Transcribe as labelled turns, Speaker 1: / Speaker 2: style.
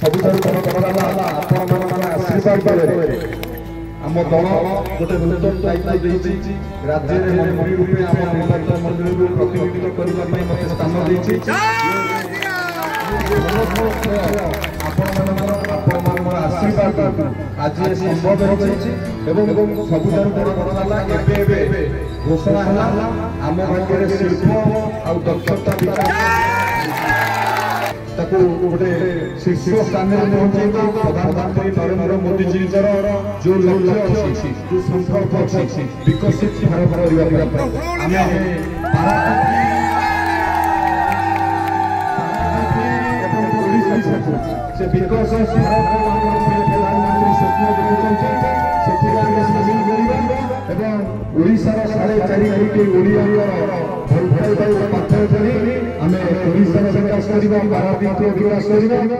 Speaker 1: ସବୁଠାରୁ ବଡ଼ କଥା ହେଲା ଆପଣମାନେ ଆଶୀର୍ବାଦ ଦେବେ। ଆମ ଦଳ ଗୋଟେ ନୂତନ ଦାୟିତ୍ୱ ଦେଇଛି, ରାଜ୍ୟରେ ମନ୍ତ୍ରୀ ରୂପେ ଆମ ନିର୍ବାଚନ ମଣ୍ଡଳୀକୁ ପ୍ରତିନିଧିତ୍ୱ କରିବା ପାଇଁ ମୋତେ ସ୍ଥାନ ଦେଇଛି। ଆପଣମାନଙ୍କର ଆଶୀର୍ବାଦ ଆଜି ସମ୍ଭବ ହୋଇଛି ଏବଂ ସବୁଠାରୁ ବଡ଼ କଥା ହେଲା ଏବେ ଘୋଷଣା ହେଲା ଆମ ପାଖରେ ଶିଳ୍ପ ଆଉ ଦକ୍ଷତା ବିକାଶ ତାକୁ ଗୋଟେ ଶୀର୍ଷ ସ୍ଥାନରେ ପହଞ୍ଚାଇବା ପ୍ରଧାନମନ୍ତ୍ରୀ ନରେନ୍ଦ୍ର ମୋଦିଜୀଙ୍କର ଯୋଉ ଲକ୍ଷ୍ୟ ଅଛି, ଯୋଉ ସଂକଳ୍ପ ଅଛି ବିକଶିତ ଭାରତ କରିବା ପାଇଁ ଆମେ से विकास प्रधानमंत्री स्वप्न देखुंटे ସେଥିରେ ଆମେ ସାମିଲ କରିବା ଏବଂ ଓଡ଼ିଶାର 4.5 କୋଟି ଓଡ଼ିଆଙ୍କର ଭଲ ପାଇବା ପାଠ ପଢ଼ି ଆମେ ଓଡ଼ିଶାର ବିକାଶ କରିବା, ପାରାଦୀପର ବିକାଶ କରିବା।